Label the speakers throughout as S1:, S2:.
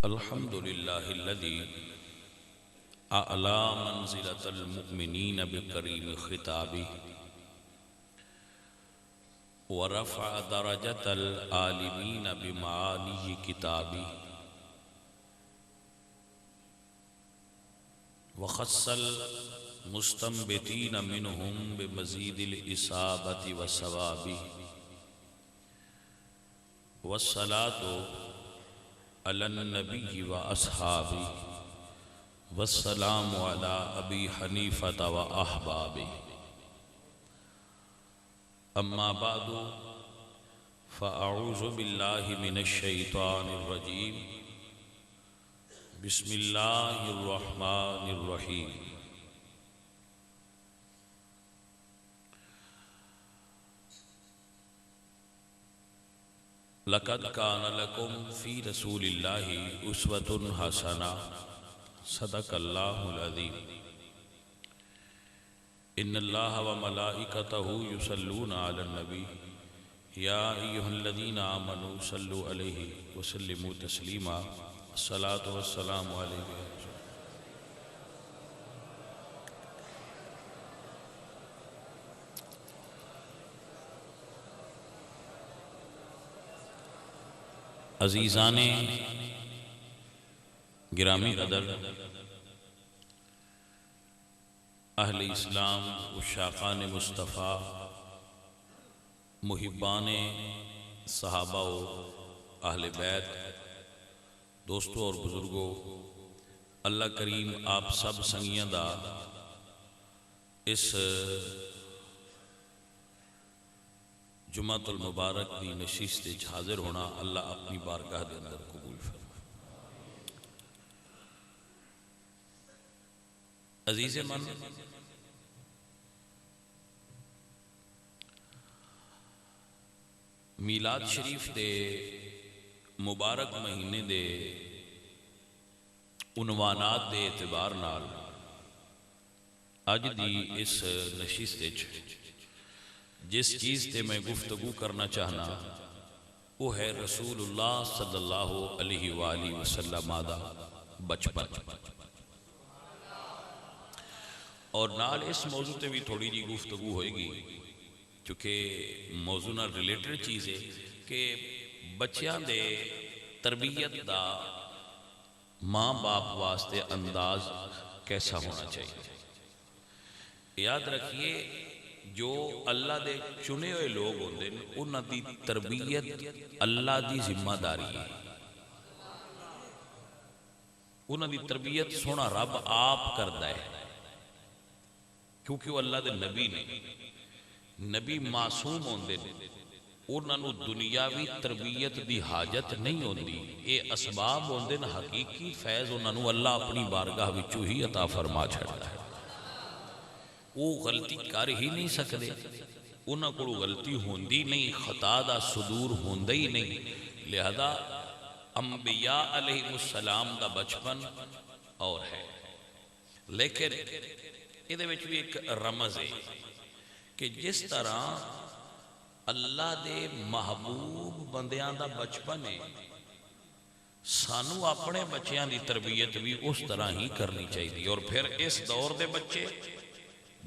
S1: الحمد لله الذي أعلى منزلة المؤمنين بكريم خطابه ورفع درجة العالمين بمعالي كتابه وخص المستنبتين منهم بمزيد الإصابة والثواب والصلاة على النبي وأصحابه والسلام على أبي حنيفة وأحبابه أما بعد فأعوذ بالله من الشيطان الرجيم بسم الله الرحمن الرحيم لقد كان لكم في رسول الله أسوة حسنة صدق الله العظيم إن الله وملائكته يصلون على النبي يا أيها الذين آمنوا صلوا عليه وسلموا تسليما الصلاة والسلام عليه عزیزان گرامی قدر اہل اسلام عشاقان مصطفیٰ محبان صحابہ و اہل بیت دوستوں اور بزرگوں، اللہ کریم آپ سب سنگیاں دا اس جمعۃ المبارک دی نشست وچ حاضر ہونا اللہ اپنی بارگاہ دے اندر قبول فرمائے۔ عزیز من، میلاد شریف دے مبارک مہینے دے عنوانات دے اعتبار نال اج دی اس نشست وچ جس چیز تے میں گفتگو کرنا چاہنا وہ ہے رسول اللہ صلی اللہ علیہ وآلہ وسلم دا بچپن، اور نال اس موضوع تے بھی تھوڑی جی گفتگو ہوئے گی چونکہ موضوع نال ریلیٹڈ چیز ہے کہ بچیاں دے تربیت دا ماں باپ واسطے انداز کیسا ہونا چاہیے۔ یاد رکھیے جو اللہ دے چنے ہوئے لوگ ہوندے ہیں انہاں دی تربیت اللہ دی ذمہ داری ہے، انہاں دی تربیت سونا رب آپ کردہ ہے، کیونکہ وہ اللہ دے نبی نے، نبی معصوم ہوندے ہیں، انہاں نو دنیاوی تربیت دی حاجت نہیں ہوندی، اے اسباب ہوندے ہیں، حقیقی فیض انہاں نو اللہ اپنی بارگاہ وچوں ہی عطا فرما چھڑتا ہے۔ وہ غلطی کر ہی نہیں سکتے، انہاں کو غلطی ہوندی نہیں، خطا دا صدور ہوندہ ہی نہیں، لہذا انبیاء علیہ السلام دا بچپن اور ہے۔ لیکن یہ وچ بھی ایک رمز ہے کہ جس طرح اللہ دے محبوب بندیاں دا بچپن ہے، سانو اپنے بچیاں دی تربیت بھی اس طرح ہی کرنی چاہیے، اور پھر اس دور دے بچے،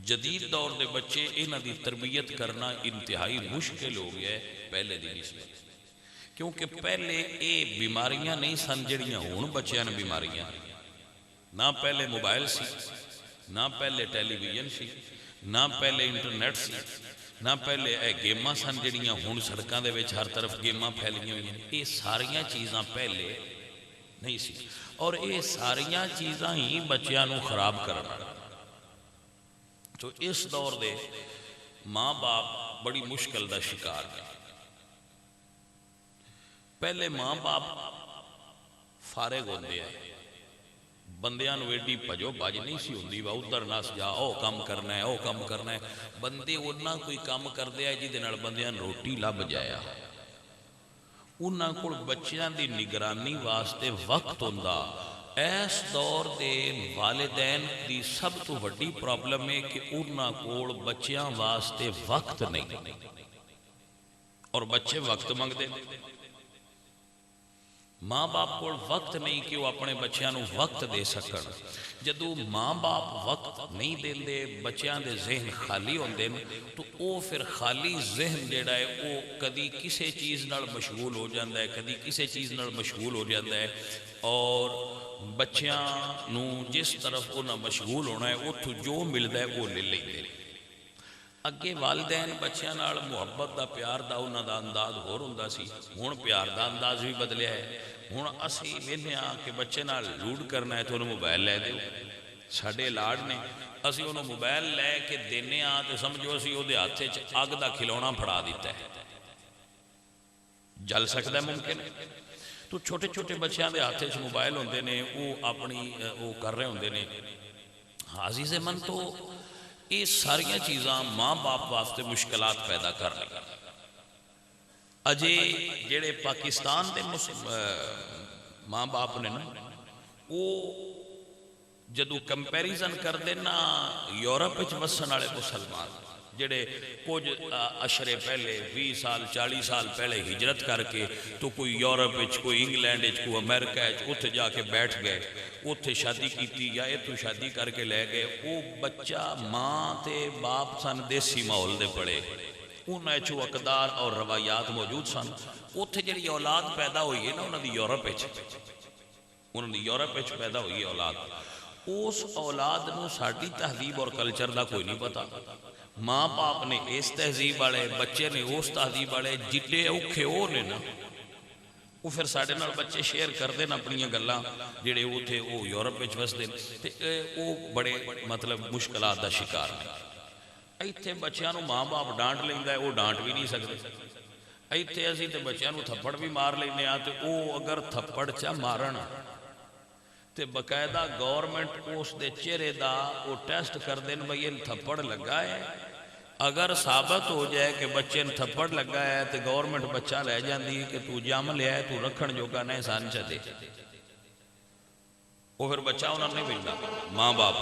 S1: جدید دور دے بچے، انہاں دی تربیت کرنا انتہائی مشکل ہو گیا ہے پہلے دی نسبت، کیونکہ پہلے اے بیماریاں نہیں سن جڑیاں ہون بچیاں نے بیماریاں، نہ پہلے موبائل سی، نہ پہلے ٹیلی ویژن سی، نہ پہلے انٹرنیٹ سی، نہ پہلے اے گیماں سن جڑیاں ہون سڑکاں دے وچ ہر طرف گیماں پھیلیاں ہوئی ہیں، یہ ساریاں چیزاں پہلے نہیں سی، اور یہ ساریاں چیزاں ہی بچیاں نو خراب کرنا۔ تو اس دور دے ماں باپ بڑی مشکل دا شکار ہیں۔ پہلے ماں باپ فارغ ہوندے ہیں، بندیاں نو ایڈی پجو باج نہیں سی ہوندی، وہ ادھر ناس جا او کام کرنا ہے، او کام کرنا ہے، بندے انہاں کوئی کام کر دیا جی دے نال بندیاں روٹی لب جایا، انہاں کو بچیاں دی نگرانی واسطے وقت ہوندہ۔ اس دور دے والدین دی سب تو بڑی پرابلم ہے کہ انہاں کول بچیاں واسطے وقت نہیں، اور بچے وقت مانگ دے، ماں باپ کو وقت نہیں کہ وہ اپنے بچیاں نو وقت دے سکن. جدو ماں باپ وقت نہیں دیندے بچیاں دے ذہن خالی ہوندے تو او پھر خالی ذہن جڑا ہے وہ کدی کسے چیز نال مشغول ہو جاندہ ہے, کدی کسے چیز نال مشغول ہو جاندہ ہے, اور بچیاں نو جس طرف انہاں مشغول ہونا ہے اتھو جو ملدا ہے وہ لے لیندے. اگے والدین بچیاں نال محبت دا پیار دا انہاں دا انداز ہور ہوندا سی, ہن پیار دا انداز بھی بدلیا ہے. ہن اسی ویندے ہاں کہ بچے نال لوڈ کرنا ہے تو انہوں موبائل لے دیو. ساڈے لاڈ نے اسی انہوں موبائل لے کے دینے ہاں تے سمجھو اسی او دے ہاتھ وچ اگ دا کھلونا پھڑا دیتا ہے. جل سکدا ہے ممکن ہے. تو چھوٹے چھوٹے بچیاں دے ہاتھ وچ موبائل ہوندے نے, وہ اپنی وہ کر رہے ہوندے نے. عزیز من تو یہ ساریاں چیزاں ماں باپ واسطے مشکلات پیدا کر رہی. اجے جڑے پاکستان دے ماں باپ نے نا وہ جدو کمپیریزن کر دینا یورپ وچ وسن والے مسلمان جڑے کچھ اشرے پہلے 20 سال 40 سال پہلے ہجرت کر کے تو کوئی یورپ وچ کوئی انگلینڈ وچ کوئی امریکہ وچ اتھے جا کے بیٹھ گئے, اتھے شادی کیتی یا اتھو شادی کر کے لے گئے. وہ بچہ ماں تے باپ سن دیسی ماحول دے پڑے, انہاں وچ اقدار اور روایات موجود سن. اتھے جڑی اولاد پیدا ہوئی ہے نا انہاں دی یورپ وچ, انہاں دی یورپ وچ پیدا ہوئی ہے اولاد. اس اولاد نو ساڈی تہذیب اور کلچر دا کوئی نہیں پتا. ماں باپ نے اس تہذیب والے, بچے نے اس تہذیب والے, جڈے اوکھے او نے نا وہ پھر ساڈے نال بچے شیئر کرتے ہیں اپنی گلاں جڑے اوتھے او یورپ وچ وسدے تے او بڑے مطلب مشکلات دا شکار نے. ایتھے بچیاں نو ماں باپ ڈانٹ لیندا ہے, وہ ڈانٹ بھی نہیں سکدے. ایتھے اسی تے بچیاں نو تھپڑ بھی مار لیندے ہاں تے او اگر تھپڑ چا مارن تے باقاعدہ گورنمنٹ اس دے چہرے دا وہ ٹیسٹ کر دین بھئی یہ تھپڑ لگا ہے. اگر ثابت ہو جائے کہ بچے نے تھپڑ لگا ہے تو گورنمنٹ بچہ لے جاندی ہے کہ تو جام لیا ہے, تو رکھن جو کا نہیں سان چا دے. وہ پھر بچہ انہوں نے ملتا, ماں باپ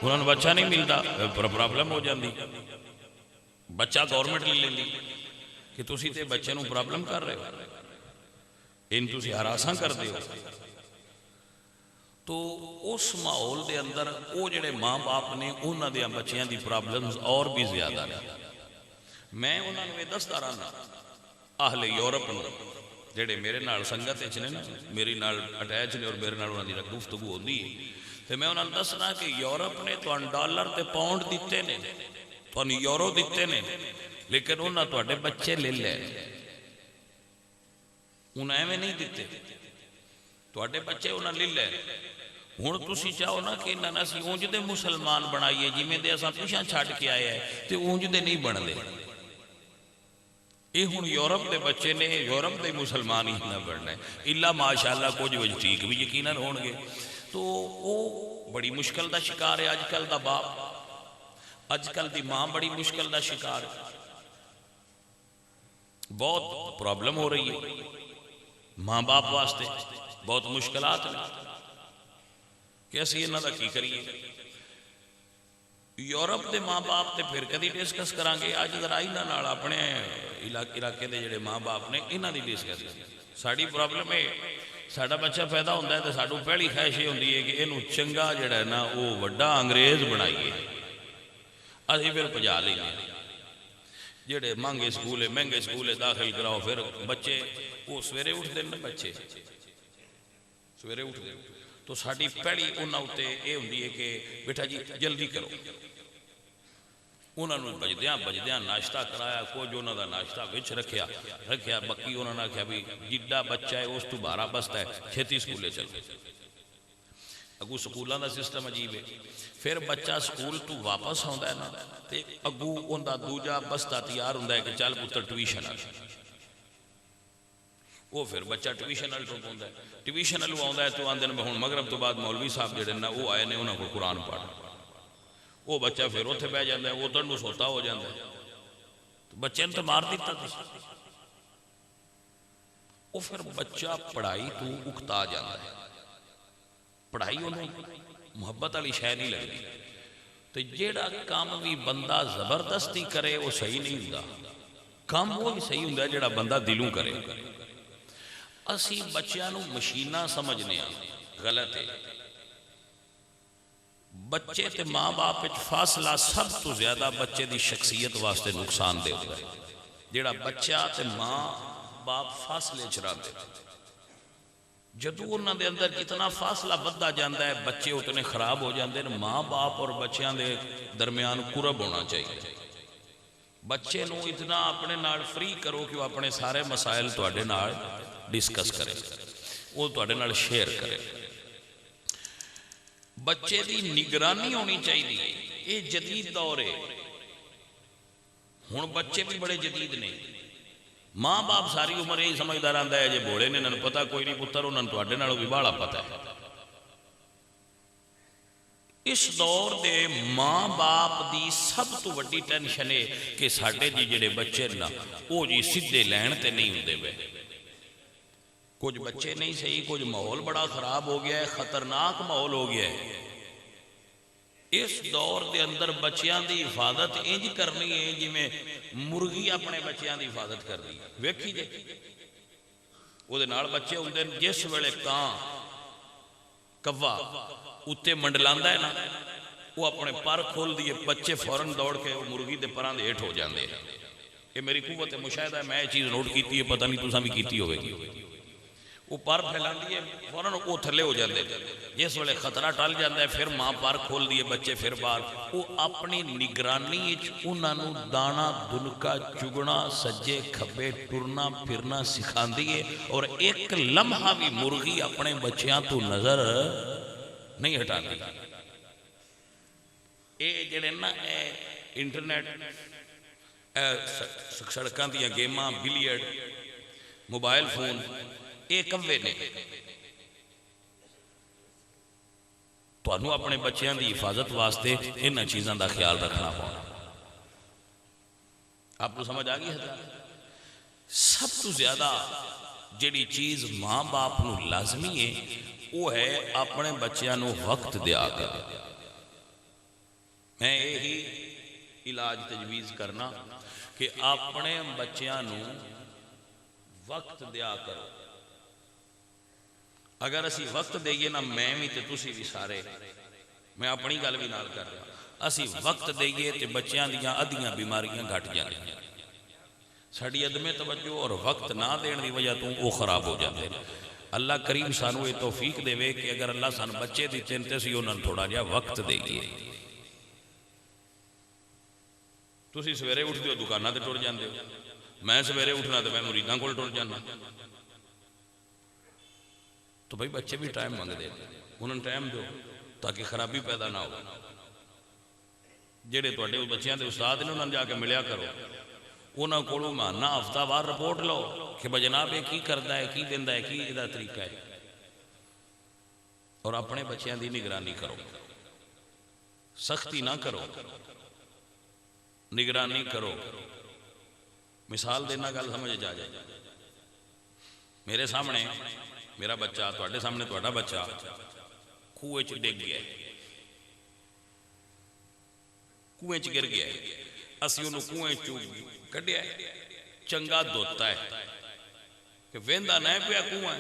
S1: انہوں نے بچہ نہیں ملتا, پرابلم ہو جاندی. بچہ گورنمنٹ لے لیندی کہ تسی تے بچے نو پرابلم کر رہے ہو, ان تسی ہراساں کر دے ہو. تو اس ماحول دے اندر وہ جڑے ماں باپ نے انہاں دے بچیاں دی پرابلمز اور بھی زیادہ نے. میں انہاں نے دستا رہنا اہل یورپ نے جڑے میرے نال سنگت وچ نے نا, میری نال اٹیچ نے اور میرے نال انہاں دی گفتگو ہوندی ہے, تے میں انہاں نوں دسنا کہ یورپ نے تانوں ڈالر تے پاؤنڈ دتے نے, تانوں یورو دتے نے, لیکن انہاں تواڈے بچے لے لے, انہاں ایویں نہیں دتے. تواڈے بچے انہاں لے لے. ہن تسی چاہو نا کہ انہاں اسی اونج دے مسلمان بنائیے جویں دے اساں پیچھے چھڈ کے آئے ہیں تے اونج دے نہیں بن دے. یہ ہن یورپ دے بچے نے, یورپ دے مسلمان ہی نہ بننا ہے الا ماشاءاللہ کچھ وچ ٹھیک بھی یقیناً ہون گے. تو وہ بڑی مشکل دا شکار ہے اج کل دا باپ, اج کل دی ماں بڑی مشکل دا شکار ہے. بہت پرابلم ہو رہی ہے ماں باپ واسطے, بہت مشکلات ہیں کہ اسی انہاں دا کی کریے. یورپ دے ماں باپ تے پھر کدی ڈسکس کران گے. اج ذرا انہاں نال اپنے علاقے دے جڑے ماں باپ نے انہاں دی ڈسکس. ساڈی پرابلم ہے ساڈا بچہ پیدا ہوندا ہے تے ساڈو پہلی خواہش یہ ہوندی ہے کہ اینوں چنگا جڑا ہے نا وہ وڈا انگریز بنائیے. اسی پھر پجا لینے جڑے مہنگے سکول مہنگے سکول داخل کراؤ. پھر بچے وہ سویرے اٹھتے ہیں نا, بچے سویرے اٹھتے تو ساڈی پہلی انہاں اُتے یہ ہوندی ہے کہ بیٹا جی جلدی کرو. انہوں نے بجدیاں ناشتہ کرایا, کچھ انہوں دا ناشتہ وچ رکھیا باقی انہوں نے کہا بھی جڈا بچہ ہے اس تو بارہ بستا ہے چھتی سکولے چل. اگو سکولاں دا سسٹم عجیب ہے. پھر بچہ سکول تو واپس آندا ہے نا تے اگو اوندا دوجا بستا تیار ہوندا ہے کہ چل پتر ٹیوشن آ. وہ پھر بچہ ٹیوشن وال ٹر پوندا ہے. ٹیوشن والوں آوندا ہے تو آندے نے ہن مغرب تو بعد مولوی صاحب جڑے نا وہ آئے نے انہاں کو قرآن پڑھ. وہ بچہ پھر اتنے بہ جاتا ہے, ادھر نو سوتا ہو جاتا ہے. تو بچے نے تو مار دیتا تھا. وہ پھر بچہ پڑھائی تو اکتا جاتا ہے, پڑھائی انہوں محبت والی شے نہیں لگتی. تو جیڑا کام بھی بندہ زبردستی کرے وہ صحیح نہیں ہوندا. کام وہ بھی صحیح ہوندا جیڑا بندہ دلوں کرے. اسی بچیاں نو مشیناں سمجھنے ہیں، غلط ہے۔ بچے تے ماں باپ وچ فاصلہ سب تو زیادہ بچے دی شخصیت واسطے نقصان دے ہوتا ہے۔ جیڑا بچہ تے ماں باپ فاصلے چراندے، جدو انہاں دے اندر جتنا فاصلہ بدھا جاندا ہے بچے اتنے خراب ہو جاندے ہیں۔ ماں باپ اور بچیاں دے درمیان قرب ہونا چاہیے۔ بچے نو اتنا اپنے نال فری کرو کہ وہ اپنے سارے مسائل تواڈے نال ڈسکس کرے، وہ تواڈے نال شیئر کرے۔ بچے دی نگرانی ہونی چاہیے۔ یہ جدید دور ہے، ہن بچے بھی بڑے جدید نے۔ ماں باپ ساری عمر یہی سمجھدار آندا ہے جے بوڑے نے انہوں پتہ کوئی نہیں پتر، انہوں تواڈے نالوں بھی باہلا پتہ ہے۔ اس دور دے ماں باپ دی سب تو وڈی ٹینشن ہے کہ ساڈے جی جڑے بچے نا وہ جی سیدھے لین تے نہیں ہوندے پے۔ کچھ بچے نہیں صحیح، کچھ ماحول بڑا خراب ہو گیا ہے، خطرناک ماحول ہو گیا ہے۔ اس دور دے اندر بچیاں دی حفاظت انج کرنی ہے جی میں مرغی اپنے بچیاں دی حفاظت کر دی۔ ویکھی جے وہ دے نال بچے ہوندے جس ویلے کان کوا اتے منڈلاندا ہے نا، وہ اپنے پر کھول دیے، بچے فوراً دوڑ کے وہ مرغی دے پران دے ہیٹھ ہو جاندے ہیں۔ یہ میری قوت مشاہدہ ہے، میں یہ چیز نوٹ کیتی ہے، پتہ نہیں تساں بھی کیتی ہوئے گی۔ وہ پر پھیلاندی ہے، فوراً وہ تھلے ہو جاندے، جس ویلے خطرہ ٹل جاندہ ہے پھر ماں پر کھول دیے، بچے پھر باہر۔ وہ اپنی نگرانی وچ انہاں نو دانا دنکا چگنا سجے کھبے ٹرنا پھرنا سکھاندی ہے، اور ایک لمحہ بھی مرغی اپنے بچیاں تو نظر نہیں ہٹا دی۔ اے جڑے نا انٹرنیٹ سڑکاں دیاں گیماں، بلیئرڈ، موبائل فون، اے کوے نے۔ تانوں اپنے بچیاں دی حفاظت واسطے انہاں چیزاں دا خیال رکھنا پڑنا۔ آپ کو سمجھ آ گئی ہے؟ سب تو زیادہ جڑی چیز ماں باپ نو لازمی ہے وہ ہے اپنے بچیاں نو وقت دیا کر۔ میں یہی علاج تجویز کرنا کہ اپنے بچیاں نو وقت دیا کرو۔ اگر اسی وقت دئیے نا، میں بھی تے تسی بھی سارے، میں اپنی گل بھی نال کر رہا، اسی وقت دئیے تے بچیاں دیاں ادھیاں بیماریاں گھٹ جاندیاں۔ ساڈی عدم توجہ اور وقت نہ دین دی وجہ تو وہ خراب ہو جاتے ہیں۔ اللہ کریم سانو یہ توفیق دے وے کہ اگر اللہ سان بچے دی چنتے سی انہاں تھوڑا جہا وقت دئیے۔ تسی سویرے اٹھ دیو دکاناں تے ٹر جاندے ہو، میں سویرے اٹھنا تے میں مریداں کول ٹر جانا۔ تو بھائی بچے بھی ٹائم مانگ دے، انہوں ٹائم دو تاکہ خرابی پیدا نہ ہو۔ جڑے تواڈے بچیاں دے استاد نے انہوں جا کے ملیا کرو، انہوں کو مہینہ ہفتہ وار رپورٹ لو کہ جناب یہ کی کرتا ہے، کی دیندا ہے، کی یہ طریقہ ہے، اور اپنے بچیاں دی نگرانی کرو۔ سختی نہ کرو، نگرانی کرو۔ مثال دینا گل سمجھ جا جائے۔ میرے سامنے میرا بچہ، تواڈے سامنے تواڈا بچہ کنویں چ ڈگ گیا، کنویں چ گر گیا، اسی انہوں کنویں چ کڈیا چنگا دھوتا ہے کہ ویندا نہ پیا کنواں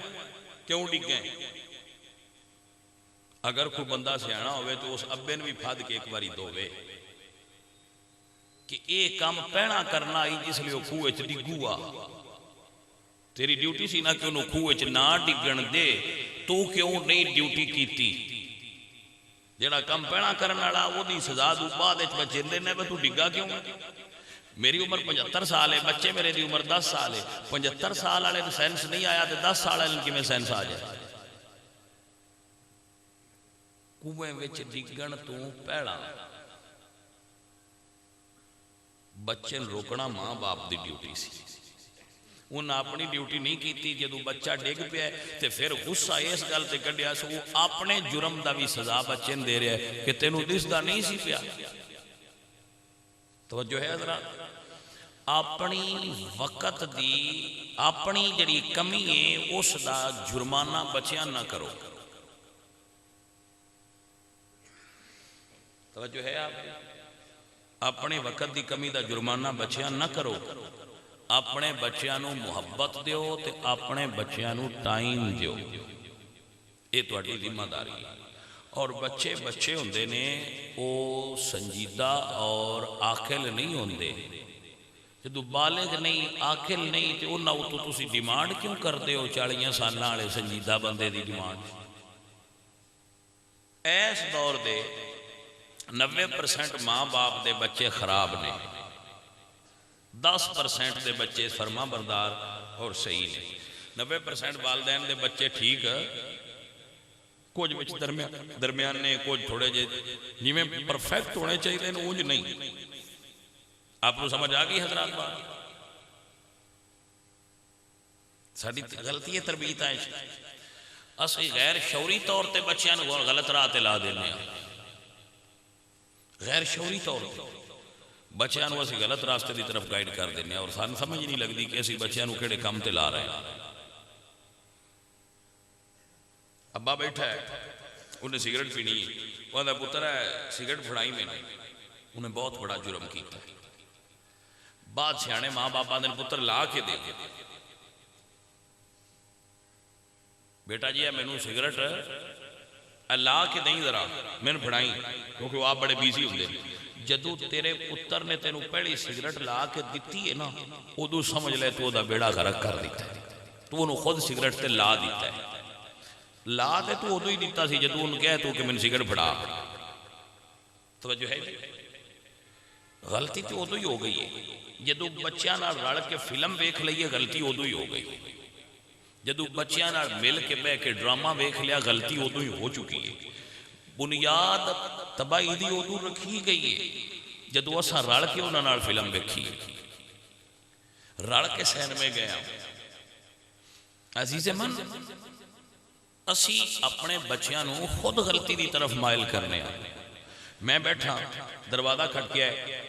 S1: کیوں ڈگ گئے۔ اگر کوئی بندہ سیانا ہوئے تو اس ابے نے بھی پھد کے ایک باری دھوے کہ اے کام پہنا کرنا آئی جس لیے وہ کنویں چ ڈگوا۔ تیری ڈیوٹی سی نہ کہ انہوں کنویں چ نہ ڈگن دے، تو کیوں نہیں ڈیوٹی کیتی؟ جڑا کام پہنا کرنا والا وہ دی سزا دو بعد وچ بچے نے تو ڈگا کیوں؟ میری عمر 75 سال ہے، بچے میرے دی عمر 10 سال ہے۔ 75 سال والے تو سائنس نہیں آیا تو 10 سال والے کی میں سائنس آ جائے؟ کنویں وچ ڈگن تو پہلا بچے روکنا ماں باپ دی ڈیوٹی سی۔ انہاں اپنی ڈیوٹی نہیں کیتی، جدو بچہ ڈگ پیا تے پھر غصہ اس گل تے کڈیا سو وہ اپنے جرم دا بھی سزا بچے دے رہا ہے کہ تینوں دسدا نہیں سی پیا۔ توجہ ہے حضرات؟ اپنی وقت دی اپنی جڑی کمی ہے اس دا جرمانہ بچیاں نہ کرو۔ توجہ ہے آپ؟ اپنے وقت دی کمی دا جرمانہ بچیاں نہ کرو۔ اپنے بچیاں نو محبت دیو تے اپنے بچیاں نو ٹائم دیو، یہ تہاڈی ذمہ داری ہے۔ اور بچے بچے ہوندے نے او سنجیدہ اور عاقل نہیں ہوندے، جدو بالغ نہیں عاقل نہیں تو انہاں اتوں تسی ڈیمانڈ کیوں کردے ہو 40 سالاں والے سنجیدہ بندے دی ڈیمانڈ؟ اس دور دے 90% ماں باپ دے بچے خراب نے، 10% دے بچے فرما بردار اور صحیح نے، 90% والدین دے بچے ٹھیک کچھ بچ درمیان نے، کچھ تھوڑے جے جویں پرفیکٹ ہونے چاہیے اونج نہیں۔ آپ کو سمجھ آ گئی حضرات بات؟ ساری غلطی ہے تربیت ہے، اسی غیر شعوری طور تے بچیاں نو غلط راہ تے لا دینے ہیں، غیر شعوری طور تے بچیاں نو اسی غلط راستے دی طرف گائیڈ کر دینے ہیں، اور سان سمجھ نہیں لگتی کہ اسی بچیاں نو کیڑے کام تے لا رہے ہیں۔ ابا بیٹھا ہے، انہیں سگریٹ پینی ہے، وہ دا پتر ہے سگریٹ پھڑائی میں نے، انہیں بہت بڑا جرم کیتا ہے۔ بعد سیانے ماں باپا دن پتر لا کے دے بیٹا جی ہے میں نو سگریٹ لا کے دیں ذرا میں نے پھڑائی، کیونکہ وہ آپ بڑے بیزی ہوندے جدو تیرے پتر نے تینو پہلی سگریٹ لا کے دیتی ہے نا، ادو سمجھ لے تو دا بیڑا غرق کر دیتا ہے، تو انہوں خود سگریٹ تے لا دیتا ہے، لا دے تو ادو ہی دیتا سی جدو ان کہے تو کہ میں نے سگریٹ پھڑا۔ توجہ ہے جی؟ غلطی تو ادو ہی ہو گئی ہے جدو بچیاں نال رل کے فلم ویکھ لئیے، غلطی ادو ہی ہو گئی، جدو بچیاں نال مل کے بہ کے ڈرامہ ویکھ لیا، غلطی ادو ہی ہو چکی ہے۔ بنیاد تباہی دی ادو رکھی گئی ہے جدو اساں رل کے انہاں نال فلم ویکھی، رل کے سینمے گیا۔ عزیز من اسی اپنے بچیاں نو خود غلطی دی طرف مائل کرنے ہیں۔ میں بیٹھا دروازہ کھٹکیا ہے،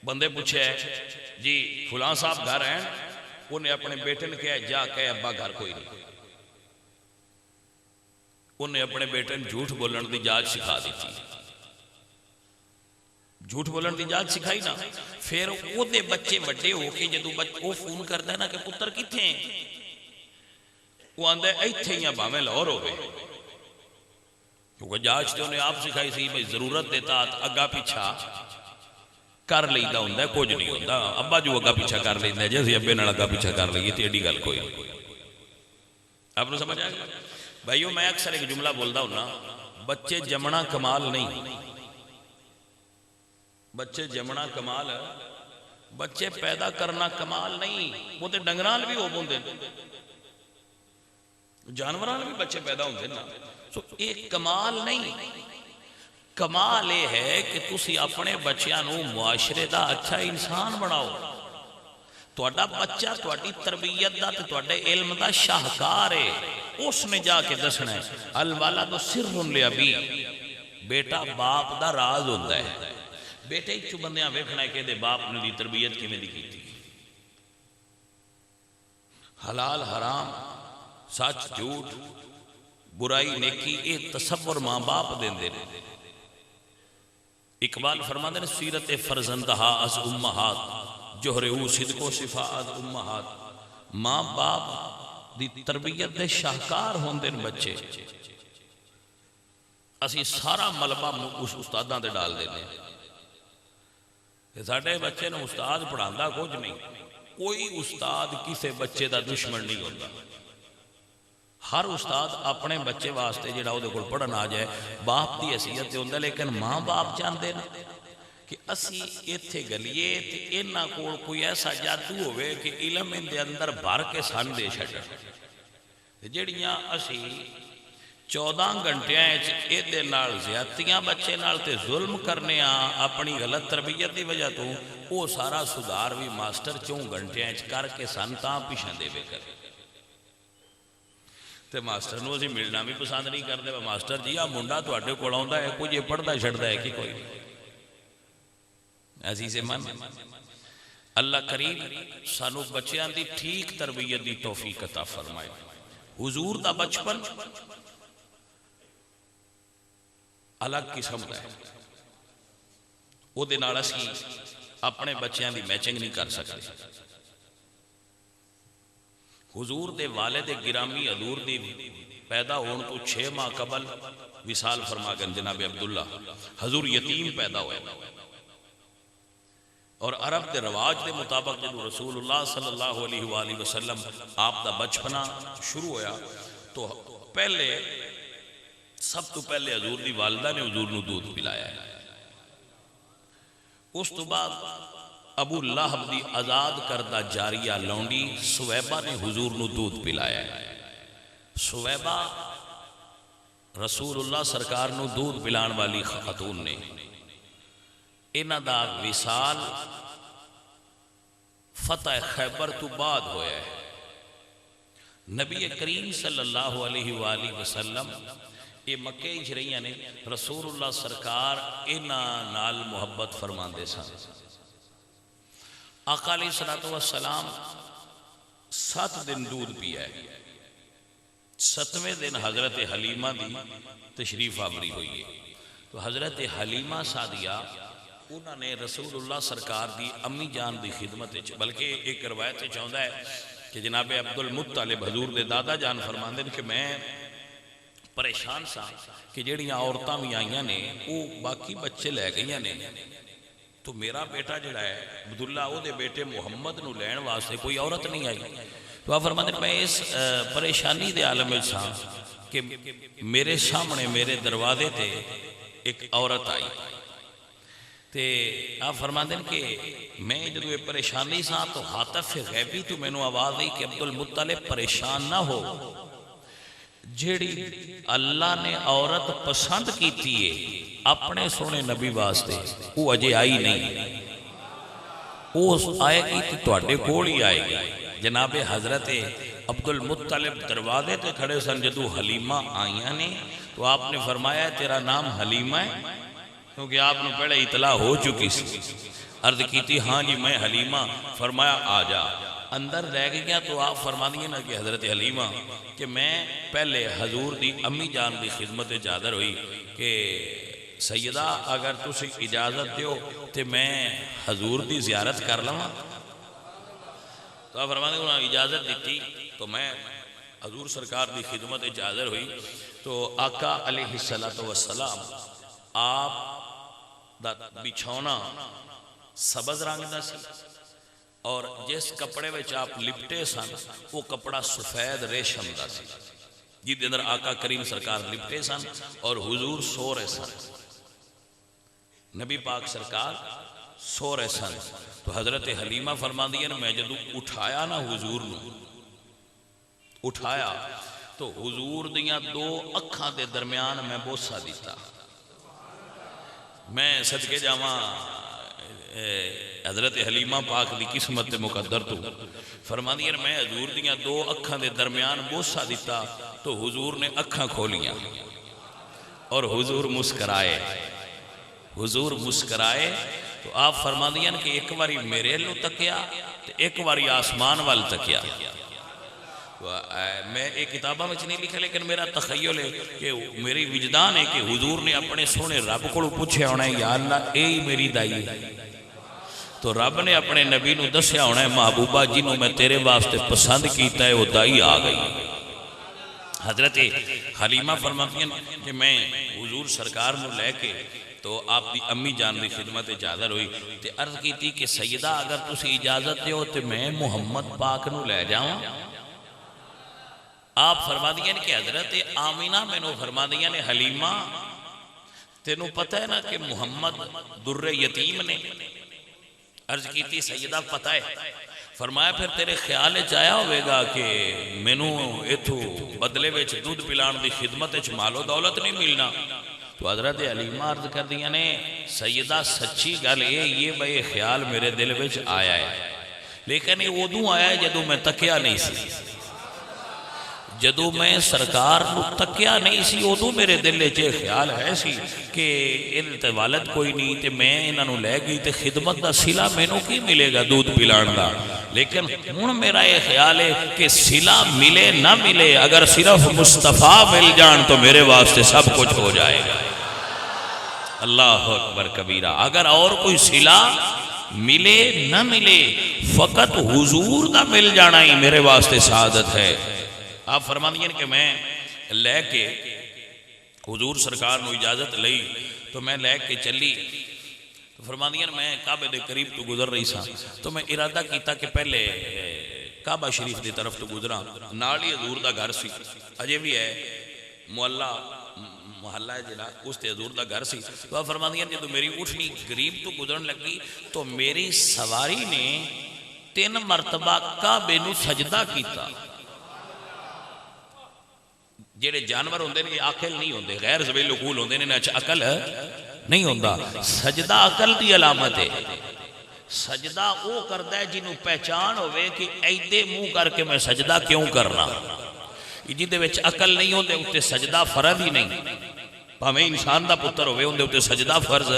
S1: بندے پوچھے جی فلاں صاحب گھر ہیں، انہیں اپنے بیٹے نے کہا جا کہ ابا گھر کوئی نہیں، انہیں اپنے بیٹے نے جھوٹ بولن دی جاج سکھا دی تھی، جھوٹ بولن دی جاج سکھائی نا، پھر وہ دے بچے وڈے ہو کے جدو وہ فون کرتا ہے نا کہ پتر کتھے ہیں، وہ آندہ ہے ایتھے یا باہمیں لاہور ہو گئے، کیونکہ جاج تو انہیں آپ سکھائی سی بھئی ضرورت دیتا اگا پیچھا کر لیندہ ہوندہ ہے، کچھ نہیں ہوندہ، ابا جو اگا پیچھا کر لیندہ ہے جیسے ابے نال اگا پیچھا کر لئیے تیڑی گل کوئی آپ نے سمجھ آگا؟ بھائیو میں اکثر ایک جملہ بولتا ہوں نا، بچے جمنا کمال نہیں، بچے جمنا کمال ہے، بچے پیدا کرنا کمال نہیں، وہ تے ڈنگران بھی ہو بوندے جانوران بھی بچے پیدا ہوندے نا، سو ایک کمال نہیں، کمال یہ ہے کہ تسی اپنے بچیاں نو معاشرے دا اچھا انسان بناؤ، تہاڈا بچہ تہاڈی تربیت دا تے تہاڈے علم دا شاہکار ہے، اس نے جا کے دسنا ہے الوالد سر لابی، بیٹا باپ دا راز ہوندا ہے، بیٹے ہی چو بندیاں ویکھنا ہے کہ دے باپ نے دی تربیت کیویں دی کیتی، حلال حرام سچ جھوٹ برائی نیکی یہ تصور ماں باپ دیندے نے۔ اقبال فرماندے نے سیرت فرزندہا از امہات جوہرہو صدق و صفا از امہات، ماں باپ دی تربیت دے شاہکار ہوندے نے بچے، اسی سارا ملبہ اس استاداں دے ڈال دینے کہ ساڑھے بچے نے استاد پڑھاندہ کچھ نہیں، کوئی استاد کسے بچے دا دشمن نہیں ہوتا، ہر استاد اپنے بچے واسطے جڑا وہ دیکھو پڑھنا آ جائے باپ دی حیثیت ہوندہ، لیکن ماں باپ چاہتے ہیں کہ اسی ایتھے گلیے تے انہاں کول کوئی ایسا جادو ہوئے کہ علم ان دے اندر بھر کے سن دے چھڑے، جڑیاں اسی 14 گھنٹیاں اے دے نال زیادتیاں بچے نال تے ظلم کرنے اپنی غلط تربیت دی وجہ تو وہ سارا صدار بھی ماسٹر 4 گھنٹیاں کر کے سن تاں پیشن دے بے کر تے ماسٹر نو اسی ملنا بھی پسند نہیں کرتے، ماسٹر جی آپ منڈا تو اڈے کو لاؤں ہے کوئی یہ پڑھتا چھڑتا ہے کہ کوئی عزیز من اللہ کریم سانو بچیاں دی ٹھیک تربیت دی توفیق عطا فرمائے۔ حضور دا بچپن الگ قسم دا ہے، وہ دے نال اسی اپنے بچیاں دی میچنگ نہیں کر سکتے، حضور دے والد گرامی حضور دی پیدا ہون تو 6 ماہ قبل وصال فرما گئے جناب عبداللہ. حضور یتیم پیدا ہوئے اور عرب دے رواج دے مطابق جب رسول اللہ صلی اللہ علیہ وآلہ وسلم آپ دا بچپنا شروع ہویا تو پہلے سب تو پہلے حضور دی والدہ نے حضور نو دودھ پلایا ہے. اس تو بعد ابو لہب دی آزاد کردہ جاریہ لونڈی سویبہ نے حضور نو دودھ پلایا ہے. سویبہ رسول اللہ سرکار نو دودھ پلان والی خاتون نے. انہ دا وصال فتح خیبر تو بعد ہویا ہے. نبی کریم صلی اللہ علیہ وآلہ وسلم یہ مکہ اجرائیہ نے رسول اللہ سرکار انہ نال محبت فرمان دے سا. آقا علیہ السلام 7 دن دودھ پیا ہے. 7ویں دن حضرت حلیمہ دی تشریف آوری ہوئی ہے. تو حضرت حلیمہ سعدیہ انہوں نے رسول اللہ سرکار دی امی جان دی خدمت بلکہ ایک روایت چاہتا ہے کہ جناب عبد المطلب حضور دے دادا جان فرمان دیں کہ میں پریشان سا کہ جڑیاں عورتاں بھی آئیاں نے وہ باقی بچے لے گئیاں نے تو میرا بیٹا جڑا ہے عبداللہ وہ دے بیٹے محمد نو لین واسطے کوئی عورت نہیں آئی. تو آپ فرماتے ہیں میں اس پریشانی دے عالم میں سا کہ میرے سامنے میرے دروازے تے ایک عورت آئی. تے آپ فرماتے ہیں کہ میں جب یہ پریشانی سا تو حاطف غیبی تو میں نے آواز دی کہ عبد المطلب پریشان نہ ہو. جیڑی اللہ نے عورت پسند کی تھی اپنے سونے نبی واسطے وہ اجے آئی نہیں. وہ آئے گی تو تواڈے کول ہی آئے گی. جناب حضرت عبد المطلب دروازے تے کھڑے سن جدو حلیمہ آئیاں نے تو آپ نے فرمایا تیرا نام حلیمہ ہے کیونکہ آپ نے پہلے اطلاع ہو چکی سی. عرض کی تھی ہاں جی میں حلیمہ. فرمایا آ جا. اندر رہ گیا تو آپ فرما دیئے نا کہ حضرت حلیمہ کہ میں پہلے حضور دی امی جان دی خدمت حاضر ہوئی کہ سیدہ اگر تسی اجازت دیو تو میں حضور دی زیارت کر لوں. تو آپ فرما دیئے انہوں اجازت دیتی تو میں حضور سرکار دی خدمت حاضر ہوئی. تو آقا علیہ السلام آپ دا بچھونا سبز رنگ دا سی اور جس کپڑے وچ آپ لپٹے سن وہ کپڑا سفید ریشم دا سی جی اندر آقا کریم سرکار لپٹے سن اور حضور سو رہے سن. نبی پاک سرکار سو رہے سن. تو حضرت حلیمہ فرما دیا نا میں جدو اٹھایا نا حضور نو اٹھایا تو حضور دیاں 2 اکھاں دے درمیان میں بوسہ دیتا. میں صدقے جاواں حضرت حلیمہ پاک دی قسمت مقدر تو فرما دیا میں حضور دیاں 2 اکھاں دے درمیان بوسہ دیتا تو حضور نے اکھاں کھولیاں اور حضور مسکرائے. حضور مسکرائے تو آپ فرما دیا کہ ایک باری میرے لو تکیا تو ایک باری آسمان وال تکیا. میں ایک کتابہ میں نہیں لکھا لیکن میرا تخیل ہے کہ میری وجدان ہے کہ حضور نے اپنے سونے رب کو پوچھے ہونا ہے یا اللہ اے میری دائی ہے. تو رب نے اپنے نبی نو دسیا ہونا ہے محبوبہ جنہوں میں تیرے واسطے پسند کیتا ہے وہ دائی آ گئی. حضرت حلیمہ فرماتی ہیں کہ میں حضور سرکار نو لے کے تو آپ دی امی جان دی خدمت حاضر ہوئی تے عرض کی تھی کہ سیدہ اگر تسی اجازت دیو تے میں محمد پاک نو لے جاؤں. آپ فرما دیا کہ حضرت آمینہ میں نو فرما دیا نے حلیمہ تینوں پتہ ہے نا کہ محمد در یتیم نے. عرض کی تھی سیدہ پتہ ہے. فرمایا پھر تیرے خیال چاہیا ہوئے گا کہ میں نو ایتھو بدلے ویچ دودھ پلان دی خدمت اچھ مال و دولت نہیں ملنا. تو حضرت حلیمہ عرض کر دیا نے سیدہ سچی گل یہ بھئی خیال میرے دل ویچ آیا ہے لیکن یہ ادوں آیا ہے جدو میں تکیا نہیں سی. جدو میں سرکار نو تکیا نہیں سی ادو میرے دل چے خیال ہے سی کہ ان تے والد کوئی نہیں تے میں انہاں نو لے گئی تے خدمت دا صلہ مینوں کی ملے گا دودھ پلان دا. لیکن ہن میرا یہ خیال ہے کہ صلہ ملے نہ ملے اگر صرف مصطفیٰ مل جان تو میرے واسطے سب کچھ ہو جائے گا. اللہ اکبر کبیرہ. اگر اور کوئی صلہ ملے نہ ملے فقط حضور دا مل جانا ہی میرے واسطے سعادت ہے۔ آپ فرما دیں کہ میں لے کے حضور سرکار نو اجازت لئی تو میں لے کے چلی تو فرما دیا میں کعبے دے قریب تو گزر رہی سا تو میں ارادہ کیتا کہ پہلے کعبہ شریف دی طرف تو گزرا، نال ہی حضور دا گھر سی، اجے بھی ہے محلہ ہے جڑا اس تے حضور دا گھر سی۔ تو آپ فرما دیا جدو میری اٹھنی قریب تو گزرن لگی تو میری سواری نے 3 مرتبہ کعبے نو سجدہ کیتا۔ جڑے جانور ہوندے نے عاقل نہیں ہوندے، غیر ذویل العقول ہوندے نے، عقل نہیں ہوندا۔ سجدہ عقل دی علامت ہے۔ سجدہ او کردا ہے جنوں پہچان ہوئے کہ ایدے منہ کر کے میں سجدہ کیوں کرنا۔ جدے وچ عقل نہیں ہوندے اتے سجدہ فرض ہی نہیں، بھاویں انسان دا پتر ہوئے ہوندے اتے سجدہ فرض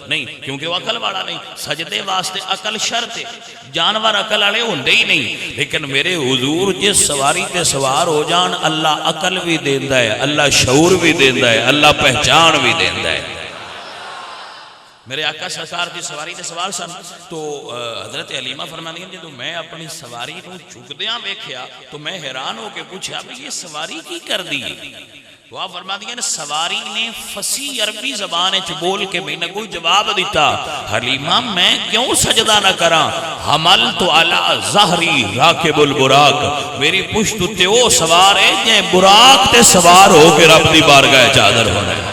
S1: نہیں، کیونکہ وہ عقل والا نہیں۔ سجدے واسطے عقل شرط ہے، جانور عقل والے ہوندے ہی نہیں۔ لیکن میرے حضور جس سواری تے سوار ہو جان اللہ عقل بھی دیندا ہے، اللہ شعور بھی دیندا ہے، اللہ پہچان بھی دیندا ہے۔ میرے آقا سرکار کی سواری تے سوار سن تو حضرت حلیمہ فرماتی ہیں جدو میں اپنی سواری کو چکدیاں ویکھیا تو میں حیران ہو کے پوچھا بھی یہ سواری کی کر دی؟ تو آپ فرماتی ہیں سواری نے فصیح عربی زبان وچ بول کے میں نے کوئی جواب دیتا، حلیمہ میں کیوں سجدہ نہ کراں، حملت علی ظہری راکب البراق، میری پشت تے او سوار ہے جے براق تے سوار ہو کے رب دی بارگاہ چادر ہونا ہے۔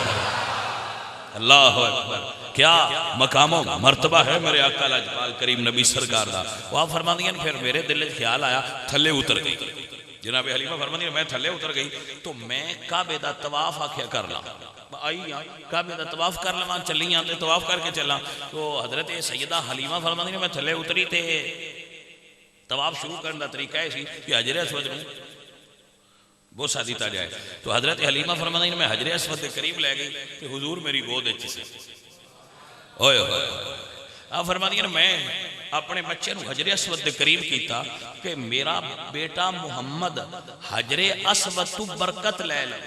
S1: اللہ اکبر، کیا مقام و مرتبہ ہے میرے آقا لاجپال کریم نبی سرکار دا۔ وہ آپ فرما دیا پھر میرے دل میں خیال آیا، تھلے اتر گئی جناب حلیمہ فرما دیا میں تھلے اتر گئی تو میں کعبے دا طواف آکھیا کر لا، آئی کعبے دا طواف کر لواں، چلی آتے طواف کر کے چلا۔ تو حضرت سیدہ حلیمہ فرما دیا میں تھلے اتری تے طواف شروع کرنے دا طریقہ ہے کہ حجر اسود میں بوسہ دیتا جائے۔ تو حضرت حلیمہ فرما دیا میں حجر اسود کے قریب لے گئی کہ حضور میری گود اچھی سے ہوئے ہوئے۔ آپ فرما دیا میں اپنے بچے نو حجر اسود دے قریب کیتا کہ میرا بیٹا محمد حجر اسود تو برکت لے لے،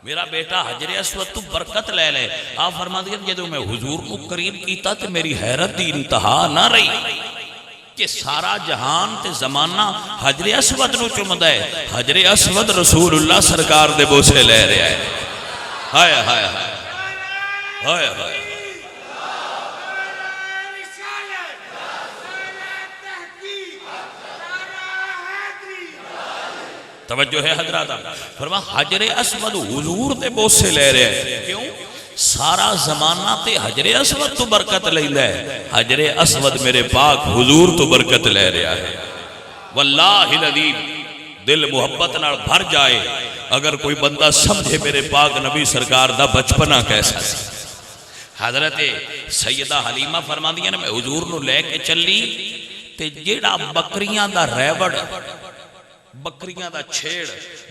S1: میرا بیٹا حجر اسود تو برکت لے لے۔ آپ فرما دیا جدو میں حضور کو قریب کیتا تو میری حیرت دی انتہا نہ رہی کہ سارا جہان تے زمانہ حجر اسود نو چمدا ہے، حجر اسود رسول اللہ سرکار دے بوسے لے رہا ہے۔ ہائے ہائے ہائے ہائے ہائے، توجہ ہے حضرات، فرما حجر اسود حضور دے بوسے لے رہے ہیں، کیوں؟ سارا زمانہ تے حجر اسود تو برکت لے لے، حجر اسود میرے پاک حضور تو برکت لے رہا ہے۔ واللہ العظیم دل محبت نال بھر جائے اگر کوئی بندہ سمجھے میرے پاک نبی سرکار دا بچپنا کیسا سی۔ حضرت سیدہ حلیمہ فرما دیا نا میں حضور نو لے کے چلی تے جیڑا بکریاں دا ریوڑ، بکریاں دا چھیڑ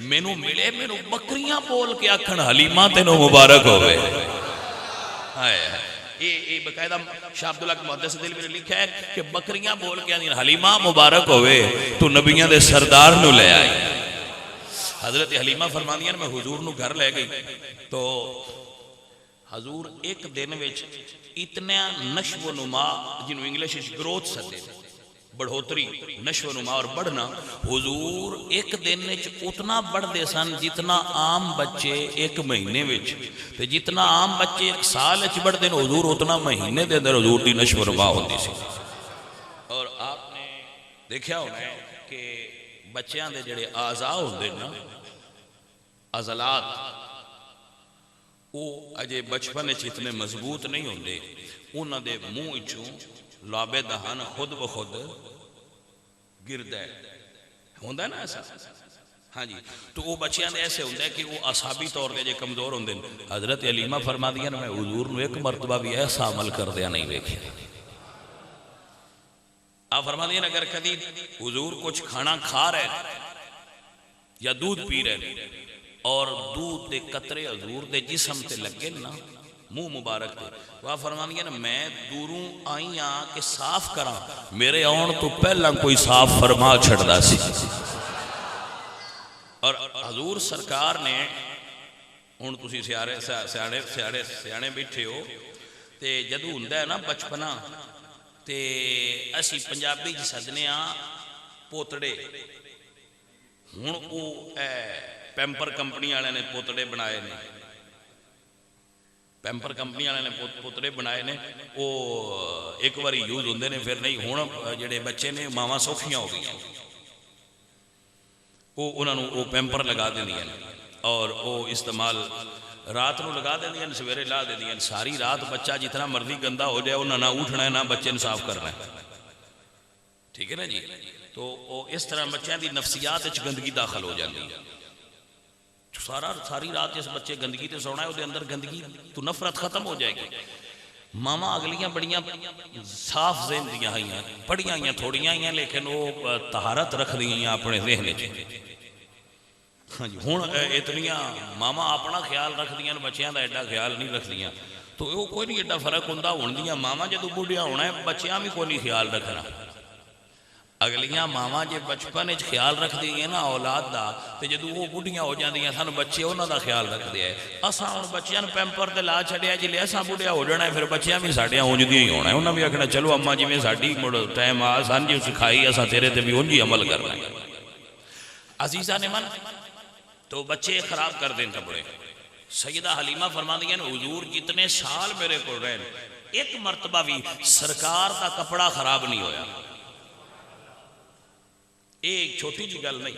S1: مینو ملے، مینو بکریاں بول کے آکھن حلیمہ تینو مبارک ہوئے۔ یہ بقاعدہ شاہ عبداللہ کے محدث دل میں لکھا ہے کہ بکریاں بول کے آدھیں حلیمہ مبارک ہوئے تو نبیوں دے سردار نو لے آئی۔ حضرت حلیمہ فرما دیا میں حضور نو گھر لے گئی تو حضور ایک دن وچ اتنا نشو و نما جنہوں انگلش گروتھ سدے بڑھوتری نشو و نما اور بڑھنا، حضور ایک دن وچ اتنا بڑھ دے سن جتنا عام بچے ایک مہینے وچ، تے جتنا عام بچے ایک سال وچ بڑھ دے حضور اتنا مہینے دے اندر حضور دی نشو و نما ہوندی سی۔ اور آپ نے دیکھا ہونا ہے کہ بچیاں دے جڑے اعضاء ہوندے نا، عضلات، وہ اجے بچپن وچ اتنے مضبوط نہیں ہوندے، انہاں دے منہ وچوں لابے دہان خود بخود گرد ہے، ہوندہ ہے نا ایسا؟ ہاں جی، تو وہ بچیاں دے ایسے ہوندہ ہے کہ وہ اصحابی طور دے جے کمزور ہوندے۔ حضرت حلیمہ فرما دیا نا میں حضور نو ایک مرتبہ بھی ایسا عمل کر دیا نہیں دیکھے۔ آپ فرما دیا نا اگر کدی حضور کچھ کھانا کھا رہے یا دودھ پی رہے اور دودھ دے قطرے حضور دے جسم تے لگے نا منہ مبارک دے، وہ فرمانگے نا میں دوروں آئی ہاں کہ صاف کراں، میرے آن تو پہلا کوئی صاف فرما چھڑدا سی۔ اور حضور سرکار نے ان تسی سیانے بیٹھے ہو تے جدو ہوندا ہے نا بچپنا تے اسی پنجابی چ سدنے آ پوتڑے. ہن او پیمپر کمپنی والے نے پوتڑے بنائے نے, پیمپر کمپنی والے نے پوتڑے بنائے نے. وہ ایک باری یوز ہوندے نے پھر نہیں. ہن جڑے بچے نے ماواں سوکھیاں ہو گئی, وہ انہاں نوں وہ پیمپر لگا دیندیاں اور وہ استعمال رات نو لگا دیندیاں, سویرے لا دیندیاں. ساری رات بچہ جتنا مرضی گندا ہو جائے انہاں نہ اٹھنا ہے نہ بچے نے صاف کرنا ہے. ٹھیک ہے نا جی. تو اس طرح بچوں کی نفسیات گندگی داخل ہو جاتی ہے. ساری رات جس بچے گندگی تے سونا ہے وہ اندر گندگی تو نفرت ختم ہو جائے گی. ماما اگلیاں بڑیاں صاف ذہن دیاں ہیں, پڑھیاں ہیں تھوڑیاں ہیں, لیکن وہ طہارت رکھ دی ہیں اپنے ذہن چ. ہاں جی. ہوں اتنیاں ماما اپنا خیال رکھ دیاں, بچیاں دا ایڈا خیال نہیں رکھ دیاں. تو وہ کوئی نہیں ایڈا فرق ہوندا. ہون دیاں ماما جدو بوڑھیاں ہونا ہے بچیاں بھی کوئی نہیں خیال رکھنا. اگلیاں ماواں جے بچپن وچ خیال رکھ دیاں نا اولاد دا, تے جدوں وہ بوڑھیاں ہو جاندیاں سن بچے انہاں دا خیال رکھدے ہیں. اساں ہن بچیاں نوں پیمپر تے لا چھڈیا جے اساں بوڑھیا ہو جانا ہے, پھر بچیاں بھی ساڈیاں اونج دیاں ہی ہونا ہے. انہاں بھی آکھنا چلو اماں جویں ساڈی مڑ ٹائم آ سان جو سکھائی اساں تیرے تے بھی اونج ہی عمل کرنا ہے. عزیزاں نے من تو بچے خراب کر دیں کپڑے. سیدہ حلیمہ فرماندیاں نے حضور جتنے سال میرے کو رہے ایک مرتبہ بھی سرکار کا کپڑا خراب نہیں ہویا. ایک چھوٹی جی گل نہیں,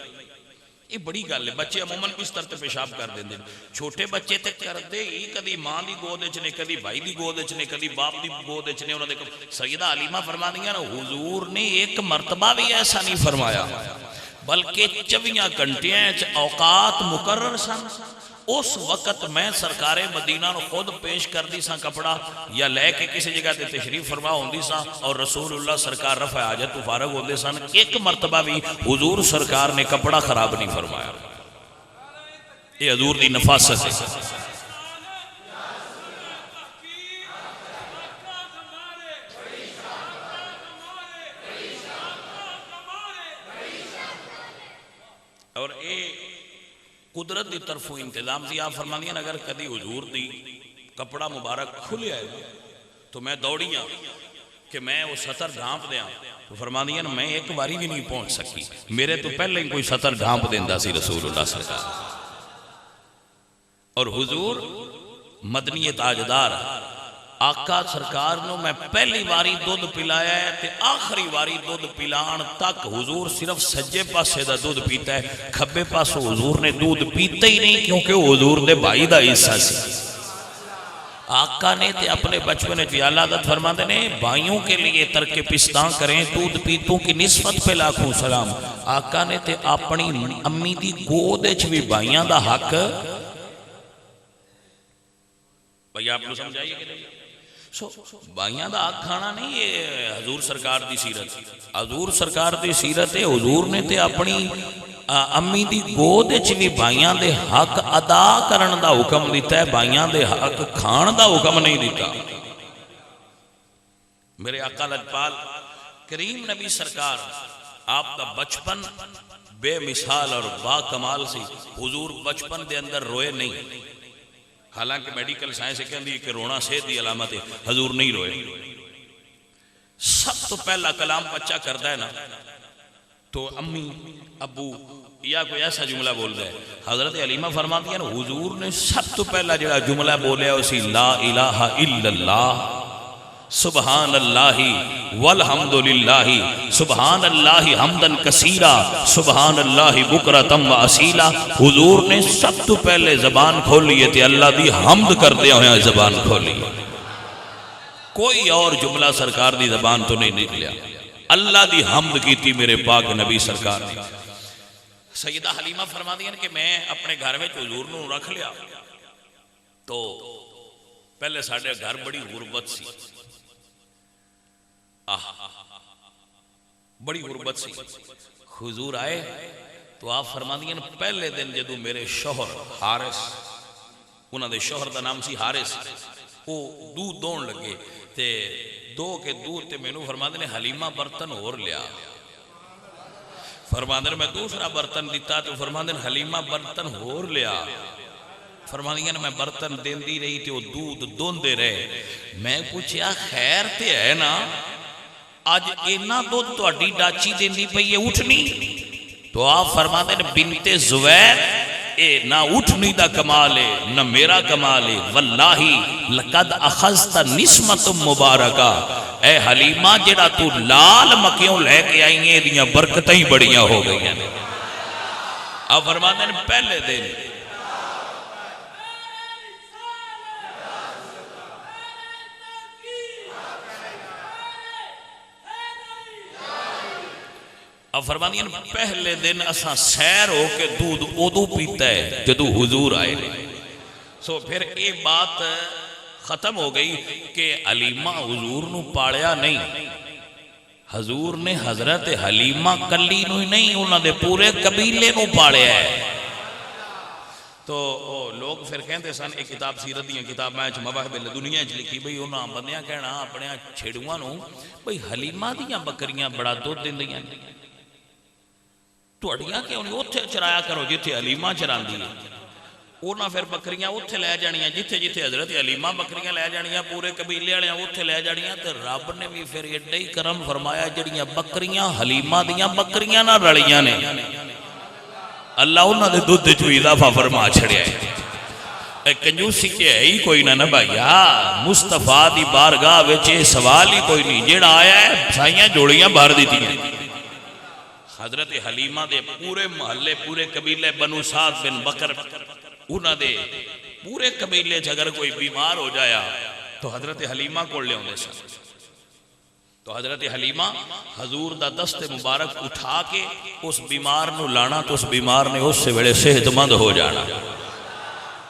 S1: یہ بڑی گل ہے. بچے عموماً اس طرح تے پیشاب کر دیں. چھوٹے بچے تے کردے ہی کدی ماں دی گود وچ نے, کدی بھائی دی گود وچ نے, کدی باپ دی گود وچ نے. انہاں دے سیدہ حلیمہ فرماندیاں نے حضور نے ایک مرتبہ بھی ایسا نہیں فرمایا, بلکہ 24 گھنٹیاں اوقات مقرر سن. اس وقت میں سرکار مدینہ نو خود پیش کر دی سا کپڑا یا لے کے کسی جگہ تے تشریف فرما ہوندی سا, اور رسول اللہ سرکار رفع حاجت تو فارغ ہوندے سن. ایک مرتبہ بھی حضور سرکار نے کپڑا خراب نہیں فرمایا. یہ حضور دی نفاست ہے. اور اے قدرت دی طرفوں انتظام دی. آپ فرماندیاں اگر کدی حضور دی کپڑا مبارک کھلے آئے تو میں دوڑیاں کہ میں وہ سطر ڈھانپ دیاں. تو فرماندیاں میں ایک باری بھی نہیں پہنچ سکی, میرے تو پہلے ہی کوئی سطر ڈھانپ دیندا سی رسول اللہ سرکار. اور حضور مدنی تاجدار آقا سرکار نو میں پہلی واری دودھ پلایا ہے تے آخری واری دودھ پلان تک حضور صرف سجے پاسے دا دودھ پیتا ہے, کھبے پاسوں حضور نے دودھ پیتا ہی نہیں, کیونکہ وہ حضور دے بھائی دا حصہ سی. آقا نے تے اپنے بچپن میں عادت فرماتے نے بھائیوں کے لیے ترک پستان کریں, دودھ پیتوں کی نسبت پہ لاکھوں سلام. آقا نے تے اپنی امی دی گود وچ بھی بھائیاں دا حق. بھائی آپ کو سمجھائیے کہ نہیں, بھائیاں دا حق کھانا نہیں. یہ حضور سرکار دی سیرت, حضور سرکار دی سیرت ہے. حضور نے تے اپنی امی دی گود وچ بھی بھائیاں دے حق ادا کرن دا حکم دیتا ہے, بھائیاں دے حق کھان دا حکم نہیں دیتا. میرے آقا لجپال کریم نبی سرکار آپ دا بچپن بے مثال اور با کمال سی. حضور بچپن دے اندر روئے نہیں, حالانکہ میڈیکل سائنس کہندی ہے کہ رونا صحت دی علامت ہے. حضور نہیں روئے. سب تو پہلا کلام بچہ کرتا ہے نا تو امی ابو یا کوئی ایسا جملہ بول رہا ہے. حضرت حلیمہ فرماتی ہیں حضور نے سب تو پہلا جڑا جملہ بولیا اسی لا الہ الا اللہ سبحان اللہ والحمدللہ سبحان اللہ حمدن کثیرا سبحان اللہ بکرتم و اصیلا. حضور نے سب تو پہلے زبان کھولی ہے تے اللہ دی حمد کرتے ہوئے زبان کھولی. کوئی اور جملہ سرکار دی زبان تو نہیں نکلیا, اللہ دی حمد کی تھی میرے پاک نبی سرکار نے. سیدہ حلیمہ فرما دیا کہ میں اپنے گھر میں حضور نو رکھ لیا تو پہلے ساڑھے گھر بڑی غربت سی, بڑی غربت سی. حضور آئے تو آپ فرما دیا پہلے دن جدو میرے شوہر حارث, انہوں نے شوہر دا نام سی حارث, وہ دودھ دون لگے تے دو کے دودھ تے مینو فرما دیا حلیمہ برتن اور لیا. فرما دیا میں دوسرا برتن دیتا تو فرما دیا حلیمہ برتن اور لیا. فرماندیاں نے میں برتن دیندی رہی تے وہ دودھ دوندے رہے. میں پوچھیا خیر تے ہے نا اج اینا دودھ تہاڈی ڈاچی دیندی پئی ہے اٹھنی؟ تو آپ فرماتے ہیں بنت زبیر اے نہ اٹھنی دا کمال ہے نہ میرا کمال ہے. واللہ لقد اخذت نسمت مبارکہ، اے حلیمہ جڑا تو لال مکیوں لے کے آئی ہیں دیاں برکتیں ہی بڑیاں ہو گئی ہیں. آپ فرماتے ہیں پہلے دن اب فرماندی ہیں پہلے دن اساں سیر ہو کے دودھ ادو پیتا ہے جدو حضور آئے. سو پھر یہ بات ختم ہو گئی کہ حلیمہ حضور نو پالیا نہیں، حضور نے حضرت حلیمہ کلی نو ہی نہیں انہوں نے پورے قبیلے نو پالیا ہے. تو لوگ پھر کہتے سن ایک کتاب سیرت دیاں کتاب میں مواہب دنیا چ لکھی بھئی انہاں بندیاں کہنا اپنے چھڑواں نو بھئی حلیمہ دیاں بکریاں بڑا دودھ دیندیاں توڑیاں کہ انہیں اتھے چرایا کرو جتھے حلیمہ چراندی ہے. انہاں پھر بکریاں اتھے لے جانیاں جتھے جتھے حضرت حلیمہ بکریاں لے جانیاں پورے قبیلے والے اتھے لے جانیاں. تے رب نے بھی پھر ایڈا ہی کرم فرمایا جڑیاں بکریاں حلیمہ دیاں بکریاں نہ رلیاں نے اللہ انہاں دے دودھ وچ اضافہ فرما چھڑیا ہے. کنجوسی کے ہے ہی کوئی نہ بھائیا، مصطفیٰ دی بارگاہ وچ سوال ہی کوئی نہیں. جیڑا آیا ہے سائیاں جوڑیاں باہر دیتی ہیں. حضرت حلیمہ دے پورے محلے پورے قبیلے بنو سعد بن بکر انہاں دے پورے قبیلے اگر کوئی بیمار ہو جایا تو حضرت حلیمہ کو لے ہوندے سن. تو حضرت حلیمہ حضور دا دست مبارک اٹھا کے اس بیمار نو لانا تو اس بیمار نے اس سے بڑے صحت مند ہو جانا.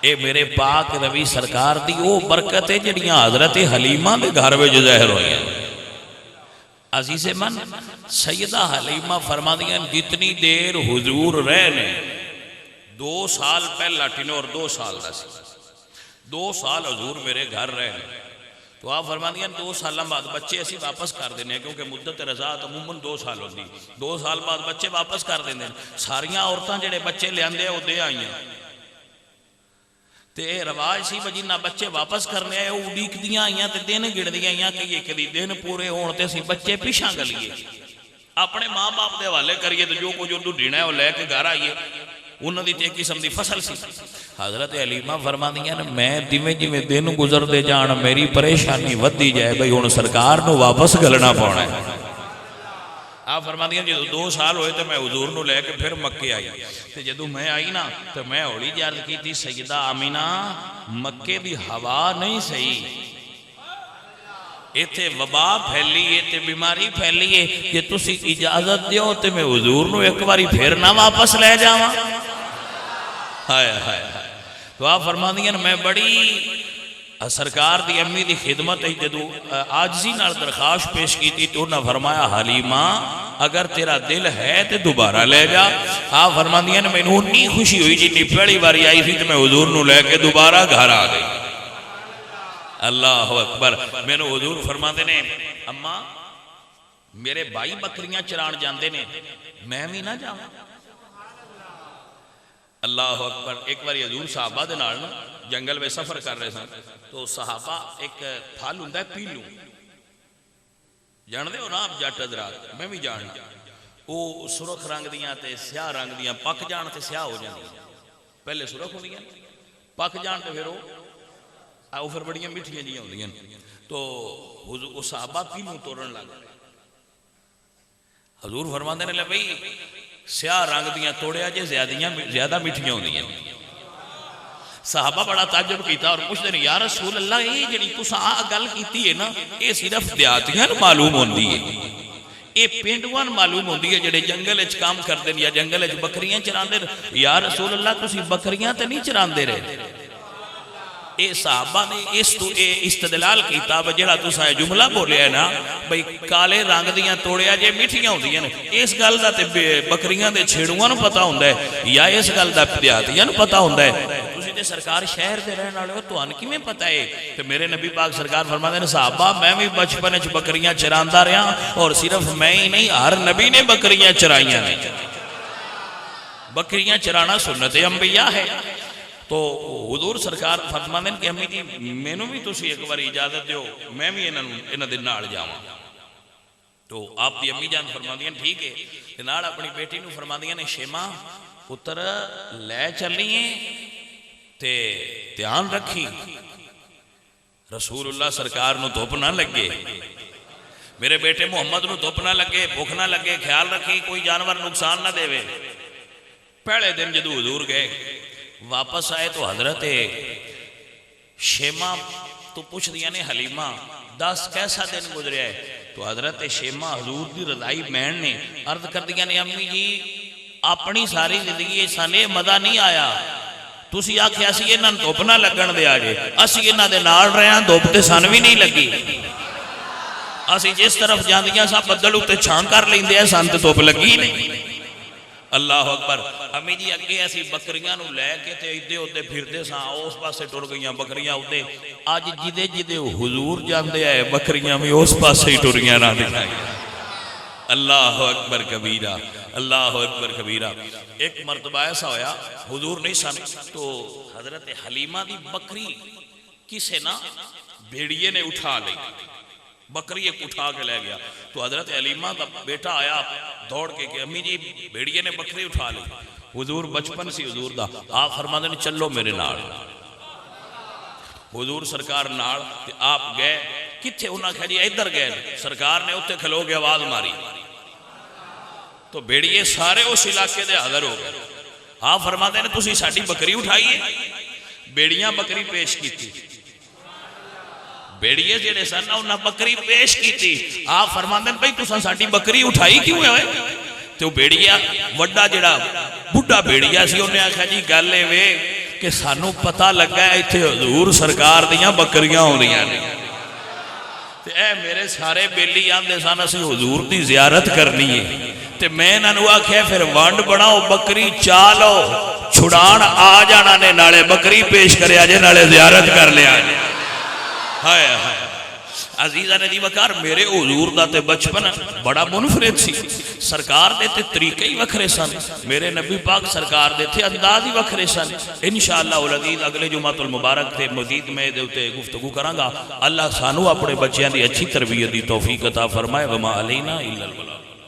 S1: اے میرے پاک نبی سرکار دی وہ برکت ہے جڑیاں حضرت حلیمہ دے گھر وچ ظاہر ہوئی ہیں. عزیز من سیدہ حلیمہ فرما دیا جتنی دیر حضور رہنے 2 سال پہلا ٹینور 2 سال دا سی 2 سال حضور میرے گھر رہنے. تو آپ فرما دیا 2 سال بعد بچے ایسی واپس کر دینے کیونکہ مدت رضاعت عموماً 2 سال ہوتی 2 سال بعد بچے واپس کر دینے. ساریاں عورتاں جڑے بچے لے آندے وہ دے آئیاں تے رواج سی بجی نہ بچے واپس کرنے آئے وہ اڈیک دیاں آئیاں تے دن گڑ دیاں آئیاں کہ یہ کدی دن پورے ہونے سی بچے پیشاں گلیے اپنے ماں باپ دے والے کریے تو جو کو جو ڈھینا ہے وہ لے کے گھر آئیے انہوں دی تے قسم دی فصل سی. حضرت حلیمہ فرما دیا میں دیویں جویں دن گزر دے جان میری پریشانی ودی جائے بھئی ہن سرکار نو واپس گلنا پانا ہے. آپ فرما دیا جدو 2 سال ہوئے تو میں حضور نو لے کے پھر مکے آئی. تو جدو میں آئی نا تو میں ہولی جارد کی تھی سیدہ آمینہ مکے دی ہوا نہیں صحیح ایتھے وبا پھیلی ایتھے بیماری پھیلی ہے کہ تسی اجازت دیو تے میں حضور نو ایک باری پھر نہ واپس لے جاواں. ہائے ہائے ہائے. تو آپ فرما دیا میں بڑی سرکار دی امی دی خدمت ہے جدو آجزی نال درخواست پیش کی تھی تو انہوں نے فرمایا حلیمہ اگر تیرا دل ہے تو دوبارہ لے جا. آپ فرما دیا میں انہوں نے خوشی ہوئی جی پہلی باری آئی تھی تو میں حضور نو لے کے دوبارہ گھر آ گئی. اللہ اکبر. میں نے حضور فرما دینے اماں میرے بھائی بکریاں چران جاندے نے میں بھی نہ جاؤں. اللہ اکبر. ایک بار حضور صحابہ دے نال جنگل میں سفر کر رہے سن تو صحابہ ایک پھل ہوندا ہے پیلو جان دے ہو نا آپ جٹ حضرات میں بھی جان وہ سرخ رنگ دیاں تے سیاہ رنگ دیاں پک جان تے سیاہ ہو جاندیاں پہلے سرخ ہوندیاں پک جان تے پھر وہ پھر بڑیاں میٹھیاں جیاں ہوندیاں. تو صحابہ پیلو توڑن لگ حضور فرماندے نے لے بھئی سیاہ رنگ دیاں توڑیا جے زیادہ میٹھیاں ہوندیاں. صحابہ بڑا تعجب کیتا اور پوچھتے ہیں یا رسول اللہ یہ جڑی تساں گل کیتی ہے نا یہ صرف دیہاتیاں معلوم ہوندی ہے یہ پینڈوان معلوم ہوندی ہے جڑے جنگل وچ کام کردے یا جنگل وچ بکریاں چراندے. یا رسول اللہ تسی بکریاں تے نہیں چراندے رہے. اے صحابہ نے اس تو استدلال کیتا جڑا تساں جملہ بولیا ہے نا بھئی کالے رنگ دیاں توڑیا جے میٹھیاں ہوندیاں نے اس گل دا تے بکریاں دے چھیڑواں نوں پتہ ہوندا ہے یا اس گل دا دیہاتیاں نوں پتہ ہوندا ہے. تسی تے سرکار شہر دے رہن والے ہو تہاں کیویں پتہ ہے؟ تے میرے نبی پاک سرکار فرماندے نے صحابہ میں بھی بچپن وچ بکریاں چراندا رہا اور صرف میں ہی نہیں ہر نبی نے بکریاں چرائیاں نے. بکریاں چرانا سنت انبیاء ہے. تو حضور سرکار فرماندے کہ امی جی مینوں بھی تسی ایک بار اجازت دیو میں بھی انہاں دے نال جاواں. تو آپ دی امی جان فرماندیاں ٹھیک ہے تے نال اپنی بیٹی نوں فرماندیاں نے شیما پتر لے چلیے تے دھیان رکھی رسول اللہ سرکار نو دھوپ نہ لگے, میرے بیٹے محمد نو دھوپ نہ لگے, بھوک نہ لگے, خیال رکھی کوئی جانور نقصان نہ دے. پہلے دن جدو حضور گئے واپس آئے تو حضرت شیما تو پوچھ دیا نے حلیمہ 10 کیسا دن گزریا ہے؟ تو حضرت شیما حضور دی رضائی بہن نے عرض کر دیا نے امی جی اپنی ساری زندگی سانے مزہ نہیں آیا, تسی آکھیا سی انہاں نوں دھوپ نہ لگن دے آجے, اسی انہاں دے نال رہے ہاں دھوپ تے سان بھی نہیں لگی, اسی جس طرف جاندیاں سا بدل اتے چھان کر لیندے ہیں سان تے دھوپ لگی نہیں. اللہ اکبر. امی جی اگے اسی بکریاں نو لے کے تے ایدے اوتے پھردے ساں, اس پاسے ٹر گئیاں بکریاں اوتے, اج جدے جدے حضور جاندے آئے بکریاں بھی اس پاسے ہی ٹریاں نہ دکھائی. اللہ اکبر کبیرہ, اللہ اکبر کبیرہ. ایک مرتبہ ایسا ہویا حضور نہیں سن تو حضرت حلیمہ دی بکری کسے نا بھیڑیے نے اٹھا لی, بکری ایک اٹھا کے لے گیا. تو حضرت حلیمہ دا بیٹا آیا دوڑ کے کہ امی جی بھیڑیے نے بکری اٹھا لی. حضور بچپن سی حضور دا آپ فرما دے چلو میرے نال. حضور سرکار نال تے آپ گئے کتھے, انہاں کہا جی ادھر گئے, سرکار نے اتنے کھلو کے آواز ماری تو بھیڑیے سارے اس علاقے دے حاضر ہو گئے. آپ فرما دے تسی ساڈی بکری اٹھائیے, بیڑیاں بکری پیش کی تھی, بیڑیے جڑے سن انہاں بکری پیش کی تھی. آپ فرماندے بھائی تساں ساڈی بکری اٹھائی کیوں ہوئے؟ تو بیڑیا وڈا جڑا بڈھا بیڑیا سی انہیں آکھا جی گل اے کہ سانو پتہ لگا ہے ایتھے حضور سرکار دیاں بکریاں ہوندیاں نے, تے اے میرے سارے بیلی آندے سن اسی حضور دی زیارت کرنی ہے, تے میں انہاں نوں آکھیا پھر وانڈ بناؤ بکری چالو چھڑان آ جانا نے, نالے بکری پیش کریا جے نالے زیارت کر لیا جے. ہائے ہائے عزیزہ نے دی وکار میرے حضور دا تے بچپن بڑا منفرد سی, سرکار دے تے طریقے ہی وکھرے سن, میرے نبی پاک سرکار دے تے انداز ہی وکھرے سن. انشاءاللہ العزیز اگلے جمعۃ المبارک تے مزید میں دے تے گفتگو کراں گا. اللہ سانو اپنے بچیاں دی اچھی تربیت دی توفیق عطا فرمائے. وما علینا الا البلاغ.